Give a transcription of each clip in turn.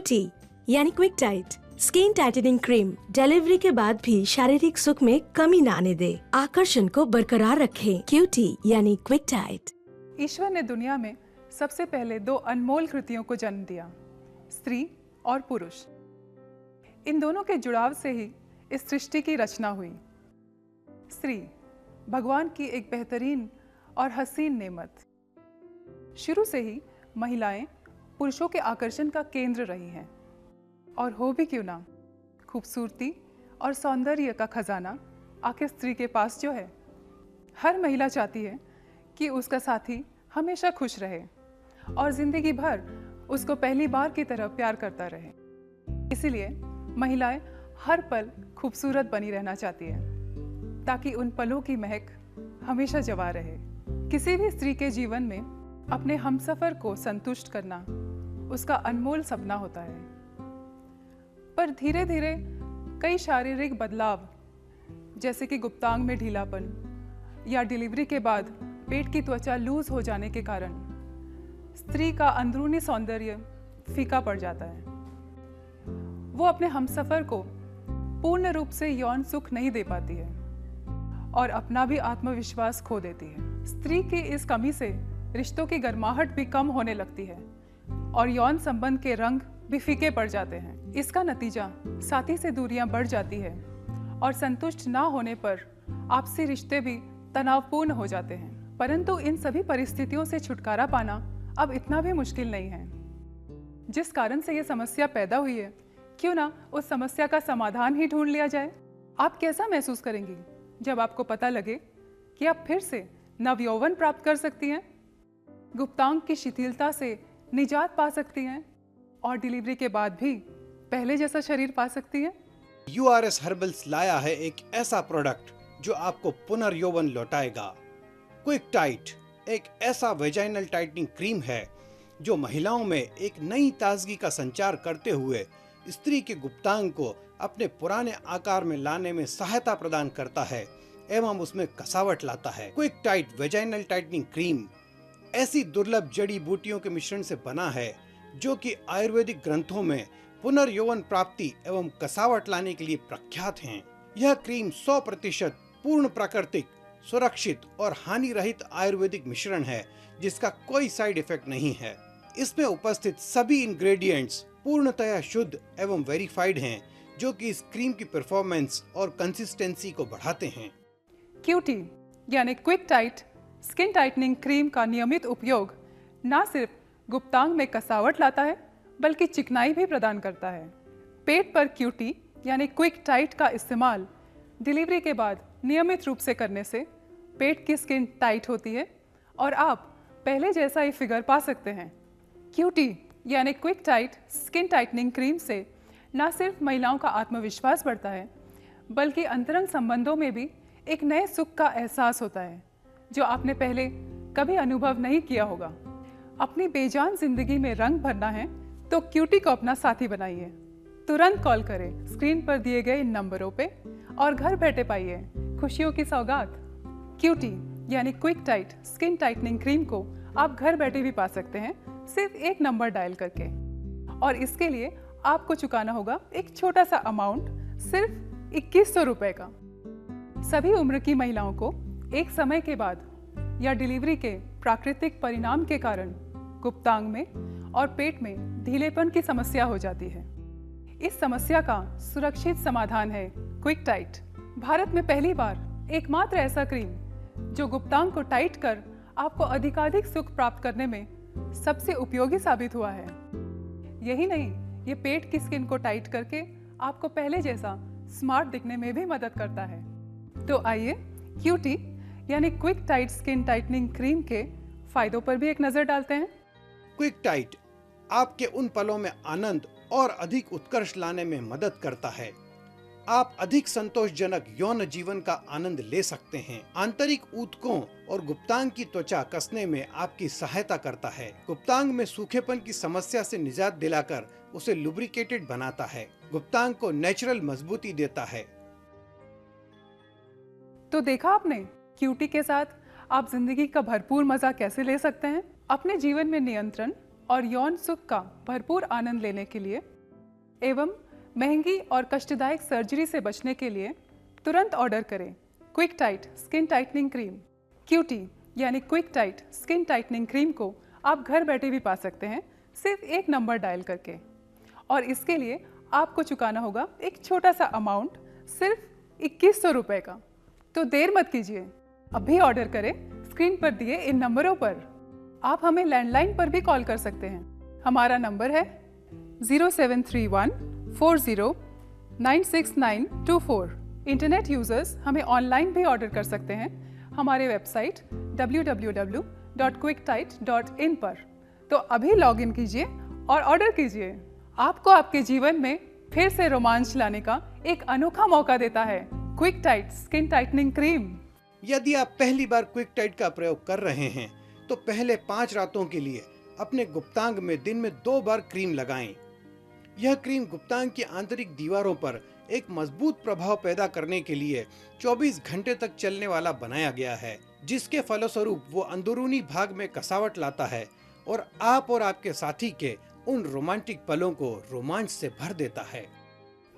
Cutie यानी quick tight skin tightening cream delivery के बाद भी शारीरिक सुख में कमी न आने दे, आकर्षण को बरकरार रखे। क्यूटी यानी क्विक टाइट। ईश्वर ने दुनिया में सबसे पहले दो अनमोल कृतियों को जन्म दिया, स्त्री और पुरुष। इन दोनों के जुड़ाव से ही इस सृष्टि की रचना हुई। स्त्री भगवान की एक बेहतरीन और हसीन नेमत। शुरू से ही महिलाएं पुरुषों के आकर्षण का केंद्र रही हैं, और हो भी क्यों ना, खूबसूरती और सौंदर्य का खजाना आखिर स्त्री के पास जो है। हर महिला चाहती है कि उसका साथी हमेशा खुश रहे और जिंदगी भर उसको पहली बार की तरह प्यार करता रहे। इसीलिए महिलाएं हर पल खूबसूरत बनी रहना चाहती है, ताकि उन पलों की महक हमेशा जवा रहे। किसी भी स्त्री के जीवन में अपने हमसफर को संतुष्ट करना उसका अनमोल सपना होता है। पर धीरे धीरे कई शारीरिक बदलाव, जैसे कि गुप्तांग में ढीलापन या डिलीवरी के बाद पेट की त्वचा लूज हो जाने के कारण स्त्री का अंदरूनी सौंदर्य फीका पड़ जाता है। वो अपने हमसफर को पूर्ण रूप से यौन सुख नहीं दे पाती है और अपना भी आत्मविश्वास खो देती है। स्त्री की इस कमी से रिश्तों की गर्माहट भी कम होने लगती है और यौन संबंध के रंग भी फीके पड़ जाते हैं। इसका नतीजा साथी से दूरियां बढ़ जाती है और संतुष्ट ना होने पर आपसी रिश्ते भी तनावपूर्ण हो जाते हैं। परंतु इन सभी परिस्थितियों से छुटकारा पाना अब इतना भी मुश्किल नहीं है। जिस कारण से ये समस्या पैदा हुई है, क्यों ना उस समस्या का समाधान ही ढूंढ लिया जाए। आप कैसा महसूस करेंगी जब आपको पता लगे कि आप फिर से नवयौवन प्राप्त कर सकती हैं, गुप्तांग की शिथिलता से निजात पा सकती हैं और डिलीवरी के बाद भी पहले जैसा शरीर पा सकती हैं? यूआरएस हर्बल्स लाया है एक ऐसा प्रोडक्ट जो आपको पुनर्यौवन लौटाएगा। क्विक टाइट एक ऐसा वेजाइनल टाइटनिंग क्रीम है जो महिलाओं में एक नई ताजगी का संचार करते हुए स्त्री के गुप्तांग को अपने पुराने आकार में लाने में सहायता प्रदान करता है एवं उसमें कसावट लाता है। Quick tight vaginal tightening cream ऐसी दुर्लभ जड़ी बूटियों के मिश्रण से बना है जो कि आयुर्वेदिक ग्रंथों में पुनर्यौवन प्राप्ति एवं कसावट लाने के लिए प्रख्यात हैं। यह क्रीम 100% पूर्ण प्राकृतिक, सुरक्षित और हानि रहित आयुर्वेदिक मिश्रण है जिसका कोई साइड इफेक्ट नहीं है। इसमें उपस्थित सभी इंग्रेडिएंट्स पूर्णतया शुद्ध एवं वेरीफाइड हैं, जो कि इस क्रीम की परफॉर्मेंस और कंसिस्टेंसी को बढ़ाते हैं। क्यूटी यानी quick tight skin tightening cream का नियमित उपयोग न सिर्फ गुप्तांग में कसावट लाता है, बल्कि चिकनाई भी प्रदान करता है। पेट पर क्यूटी यानी क्विक टाइट का इस्तेमाल डिलीवरी के बाद नियमित रूप से करने से पेट की स्किन टाइट होती है और आप पहले जैसा ही फिगर पा सकते हैं। क्यूटी यानी quick tight skin tightening cream से न सिर्फ महिलाओं का आत्मविश्वास बढ़ता है, बल्कि अंतरंग संबंधों में भी एक नए सुख का एहसास होता है जो आपने पहले कभी अनुभव नहीं किया होगा। अपनी बेजान जिंदगी में रंग भरना है तो क्यूटी को अपना साथी बनाइए। तुरंत कॉल करें स्क्रीन पर दिए गए इन नंबरों पे और घर बैठे पाइए खुशियों की सौगात। क्यूटी यानी quick tight skin tightening cream को आप घर बैठे भी पा सकते हैं, सिर्फ एक नंबर डायल करके। और इसके लिए आपको चुकाना होगा एक छोटा सा अमाउंट, सिर्फ 2100 रुपए का। सभी उम्र की महिलाओं को एक समय के बाद या डिलीवरी के प्राकृतिक परिणाम के कारण गुप्तांग में और पेट में ढीलेपन की समस्या हो जाती है। इस समस्या का सुरक्षित समाधान है क्विक टाइट। भारत में पहली बार एकमात्र ऐसा क्रीम जो गुप्तांग को टाइट कर आपको अधिकाधिक सुख प्राप्त करने में सबसे उपयोगी साबित हुआ है। यही नहीं, ये पेट की स्किन को टाइट करके आपको पहले जैसा स्मार्ट दिखने में भी मदद करता है। तो आइए क्यूटी यानी quick tight skin tightening cream के फायदों पर भी एक नजर डालते हैं। क्विक टाइट आपके उन पलों में आनंद और अधिक उत्कर्ष लाने में मदद करता है। आप अधिक संतोषजनक यौन जीवन का आनंद ले सकते हैं। आंतरिक ऊतकों और गुप्तांग की त्वचा कसने में आपकी सहायता करता है। गुप्तांग में सूखेपन की समस्या से निजात दिलाकर उसे लुब्रिकेटेड बनाता है। गुप्तांग को नेचुरल मजबूती देता है। तो देखा आपने, क्यूटी के साथ आप जिंदगी का भरपूर मजा कैसे ले सकते हैं। अपने जीवन में नियंत्रण और यौन सुख का भरपूर आनंद लेने के लिए एवं महंगी और कष्टदायक सर्जरी से बचने के लिए तुरंत ऑर्डर करें quick tight skin tightening cream. QT यानी quick tight skin tightening cream को आप घर बैठे भी पा सकते हैं सिर्फ एक नंबर डायल करके, और इसके लिए आपको चुकाना होगा एक छोटा सा अमाउंट, सिर्फ 2100 रुपये का। तो देर मत कीजिए, अभी ऑर्डर करें स्क्रीन पर दिए इन नंबरों पर। आप हमें लैंडलाइन पर भी कॉल कर सकते हैं। हमारा नंबर है 0731409692 इंटरनेट यूजर्स हमें ऑनलाइन भी ऑर्डर कर सकते हैं हमारे वेबसाइट www.quicktite.in पर। तो अभी लॉग इन कीजिए और ऑर्डर कीजिए। आपको आपके जीवन में फिर से रोमांच लाने का एक अनोखा मौका देता है quick tight skin tightening cream. यदि आप पहली बार क्विक टाइट का प्रयोग कर रहे हैं तो पहले 5 रातों के लिए अपने गुप्तांग में दिन में 2 बार क्रीम लगाएं। यह क्रीम गुप्तांग की आंतरिक दीवारों पर एक मजबूत प्रभाव पैदा करने के लिए 24 घंटे तक चलने वाला बनाया गया है, जिसके फलस्वरूप वो अंदरूनी भाग में कसावट लाता है और आप और आपके साथी के उन रोमांटिक पलों को रोमांच से भर देता है।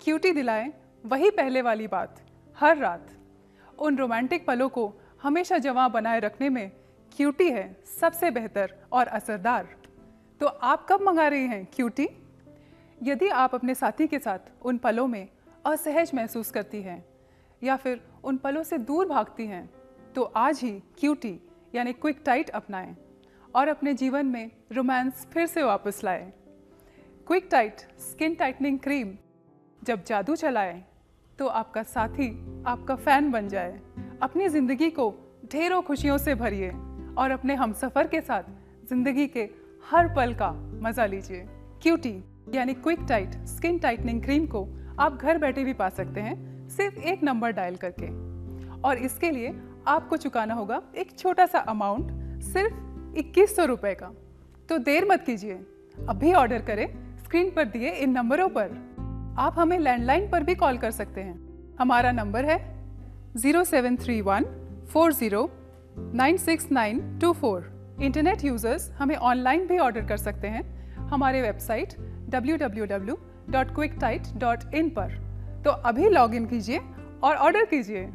क्यूटी दिलाए वही पहले वाली बात हर रात। उन रोमांटिक पलों को हमेशा जवां बनाए रखने में क्यूटी है सबसे बेहतर और असरदार। तो आप कब मंगा रही हैं क्यूटी? यदि आप अपने साथी के साथ उन पलों में असहज महसूस करती हैं या फिर उन पलों से दूर भागती हैं, तो आज ही क्यूटी यानी क्विक टाइट अपनाएं और अपने जीवन में रोमांस फिर से वापस लाएं। Quick tight skin tightening cream जब जादू चलाए तो आपका साथी आपका फैन बन जाए। अपनी जिंदगी को ढेरों खुशियों से भरिए और अपने हमसफर के साथ जिंदगी के हर पल का मजा लीजिए। क्यूटी यानी quick tight skin tightening cream को आप घर बैठे भी पा सकते हैं सिर्फ एक नंबर डायल करके, और इसके लिए आपको चुकाना होगा एक छोटा सा अमाउंट, सिर्फ 2100 रुपये का। तो देर मत कीजिए, अभी ऑर्डर करें स्क्रीन पर दिए इन नंबरों पर। आप हमें लैंडलाइन पर भी कॉल कर सकते हैं। हमारा नंबर है 0731409692 इंटरनेट यूजर्स हमें ऑनलाइन भी ऑर्डर कर सकते हैं हमारे वेबसाइट www.quicktite.in पर। तो अभी लॉग इन कीजिए और ऑर्डर कीजिए।